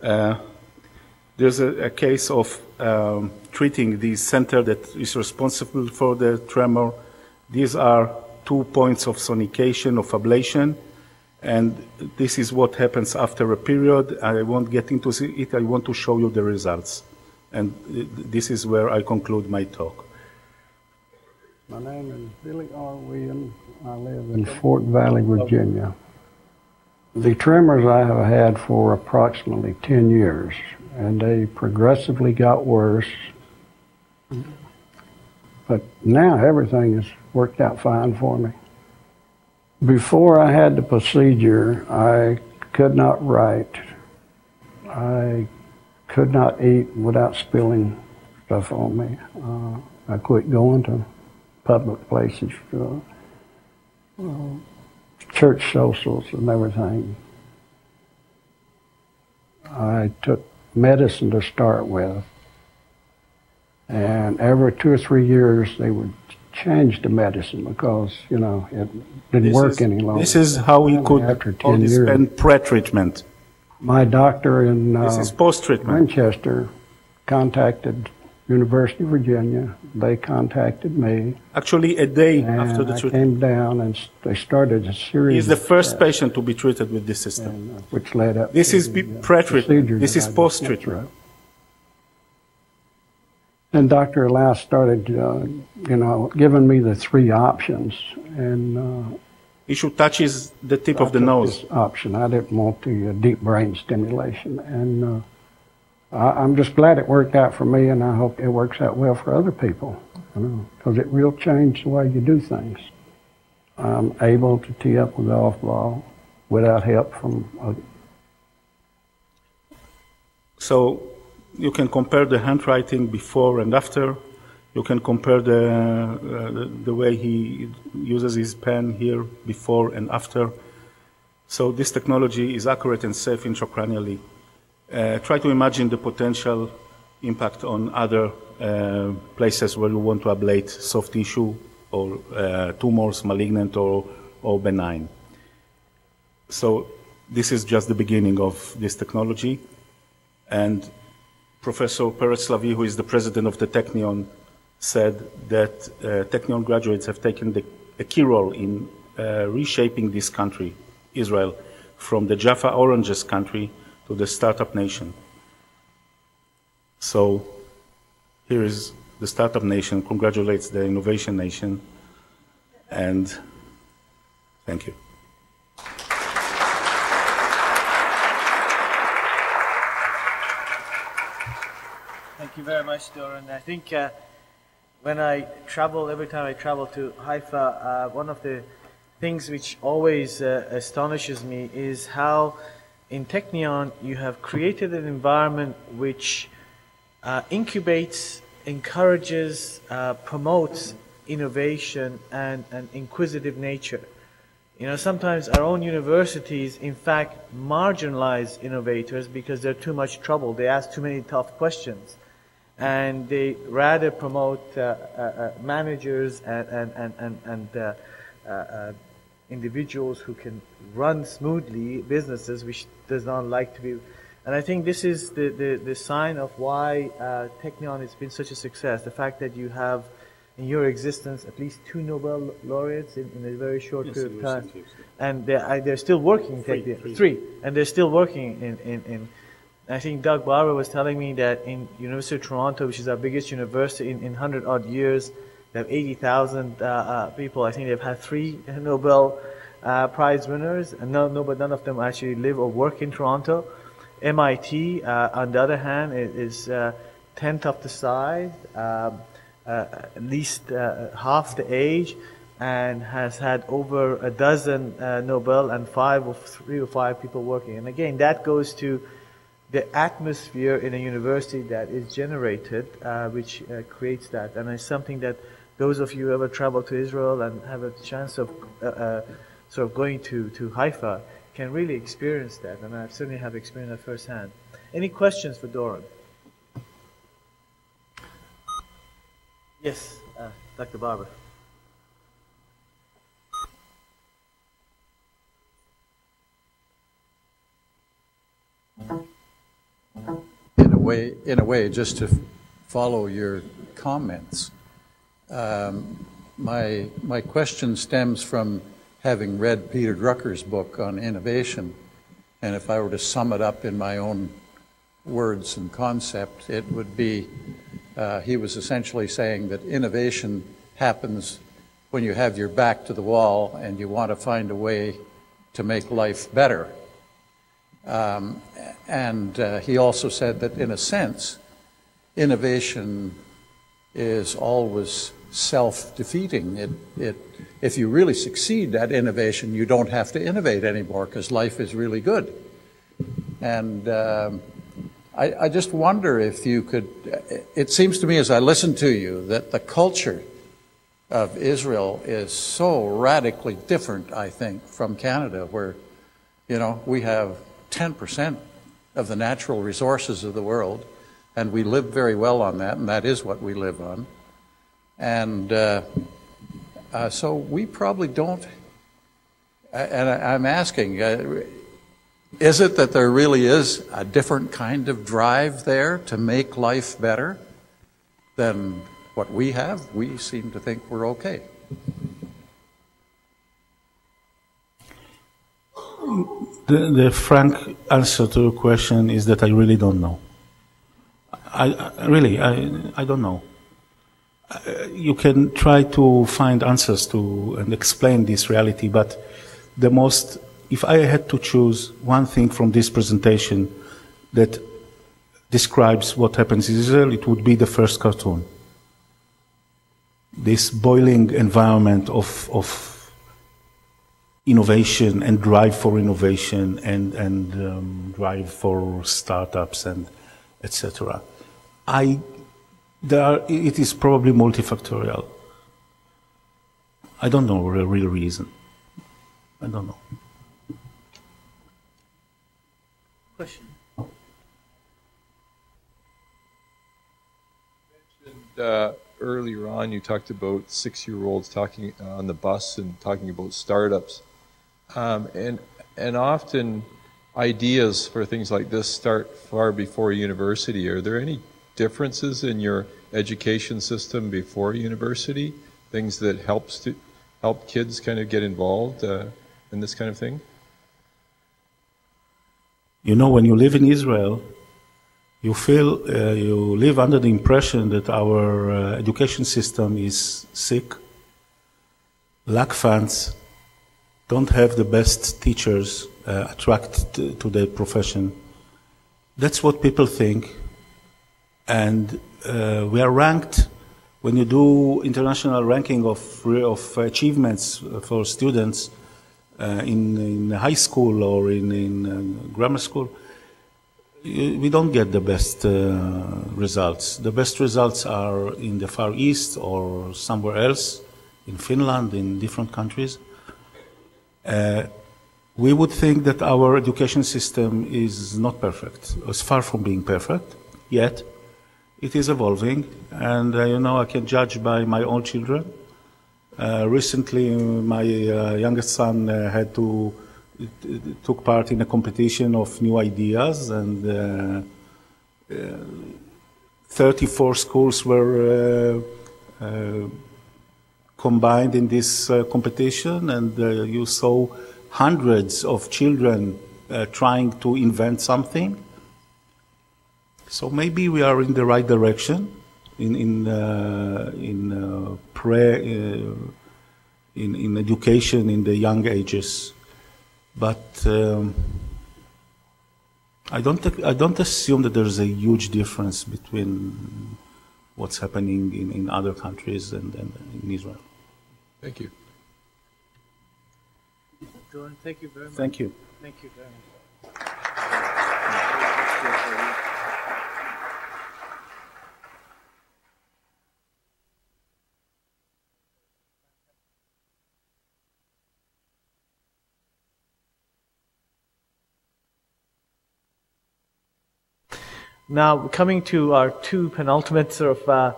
Uh, there's a case of treating the center that is responsible for the tremor. These are 2 points of sonication, of ablation, and this is what happens after a period. I won't get into it, I want to show you the results. And this is where I conclude my talk. My name is Billy R. Williams. I live in Fort Valley, Virginia. The tremors I have had for approximately 10 years, and they progressively got worse. But now everything has worked out fine for me. Before I had the procedure, I could not write. I could not eat without spilling stuff on me. I quit going to public places, church socials and everything. I took medicine to start with, and every 2 or 3 years they would change the medicine because, you know, it didn't work any longer. This is how we could spend pre-treatment. My doctor in this is post-treatment. Winchester contacted University of Virginia. They contacted me. Actually, a day after the treatment. I came down and they started a series. He's the first patient to be treated with this system. And, which led up this to is pre-treatment. This is post-treatment. And Dr. Elias started, you know, giving me the 3 options. And he should touch the tip of the nose. This option. I didn't want the deep brain stimulation. And I'm just glad it worked out for me, and I hope it works out well for other people, you know, because it will change the way you do things. I'm able to tee up with the golf ball without help from others. So you can compare the handwriting before and after. You can compare the way he uses his pen here before and after. So this technology is accurate and safe intracranially. Try to imagine the potential impact on other places where you want to ablate soft tissue or tumors, malignant or benign. So this is just the beginning of this technology. And Professor Perez-Slavi, who is the president of the Technion, said that Technion graduates have taken a key role in reshaping this country, Israel, from the Jaffa Oranges country to the startup nation. So here is the startup nation, congratulates the innovation nation, and thank you. Thank you very much, Doron. I think when I travel, every time I travel to Haifa, one of the things which always astonishes me is how in Technion you have created an environment which incubates, encourages, promotes innovation and an inquisitive nature. You know, sometimes our own universities, in fact, marginalize innovators because they're too much trouble. They ask too many tough questions. And they rather promote managers and individuals who can run smoothly businesses, which does not like to be. And I think this is the sign of why Technion has been such a success. The fact that you have in your existence at least 2 Nobel laureates in a very short period of time. And they're still working. Three. And they're still working in I think Doug Barber was telling me that in University of Toronto, which is our biggest university, in 100 odd years, they have 80,000 people. I think they've had 3 Nobel Prize winners, and but none of them actually live or work in Toronto. MIT, on the other hand, is 10th of the size, at least half the age, and has had over a dozen Nobel and 3 or 5 people working. And again, that goes to the atmosphere in a university that is generated, which creates that. And it's something that those of you who ever travel to Israel and have a chance of sort of going to Haifa can really experience that. And I certainly have experienced that firsthand. Any questions for Doron? Yes, Dr. Barber. way, just to follow your comments. My question stems from having read Peter Drucker's book on innovation, and if I were to sum it up in my own words and concept, it would be, he was essentially saying that innovation happens when you have your back to the wall and you want to find a way to make life better. He also said that, in a sense, innovation is always self-defeating. If you really succeed at innovation, you don't have to innovate anymore because life is really good. And I just wonder if you could, it seems to me as I listen to you that the culture of Israel is so radically different, I think, from Canada, where, you know, we have 10% of the natural resources of the world, and we live very well on that, and that is what we live on. And so we probably don't, and I'm asking, is it that there really is a different kind of drive there to make life better than what we have? We seem to think we're okay. The frank answer to your question is that I really don't know. I don't know. You can try to find answers to and explain this reality, but if I had to choose one thing from this presentation that describes what happens in Israel, it would be the first cartoon. This boiling environment of innovation and drive for innovation and drive for startups and etc. It is probably multifactorial. I don't know the real reason. I don't know. Question. Earlier on, you talked about 6-year-olds talking on the bus and talking about startups, and often ideas for things like this start far before university. Are there any differences in your education system before university? Things that help kids kind of get involved in this kind of thing? You know, when you live in Israel, you live under the impression that our education system is sick, lack funds, don't have the best teachers attracted to the profession. That's what people think. And we are ranked, when you do international ranking of achievements for students in high school or in grammar school, we don't get the best results. The best results are in the Far East or somewhere else, in Finland, in different countries. We would think that our education system is not perfect. It's far from being perfect, yet it is evolving. And, you know, I can judge by my own children. Recently, my youngest son took part in a competition of new ideas, and 34 schools were combined in this competition, and you saw hundreds of children trying to invent something. So maybe we are in the right direction in education in the young ages. But I don't assume that there's a huge difference between what's happening in other countries and in Israel. Thank you. Jordan, thank you very much. Thank you. Thank you very much. Now, coming to our two penultimate sort of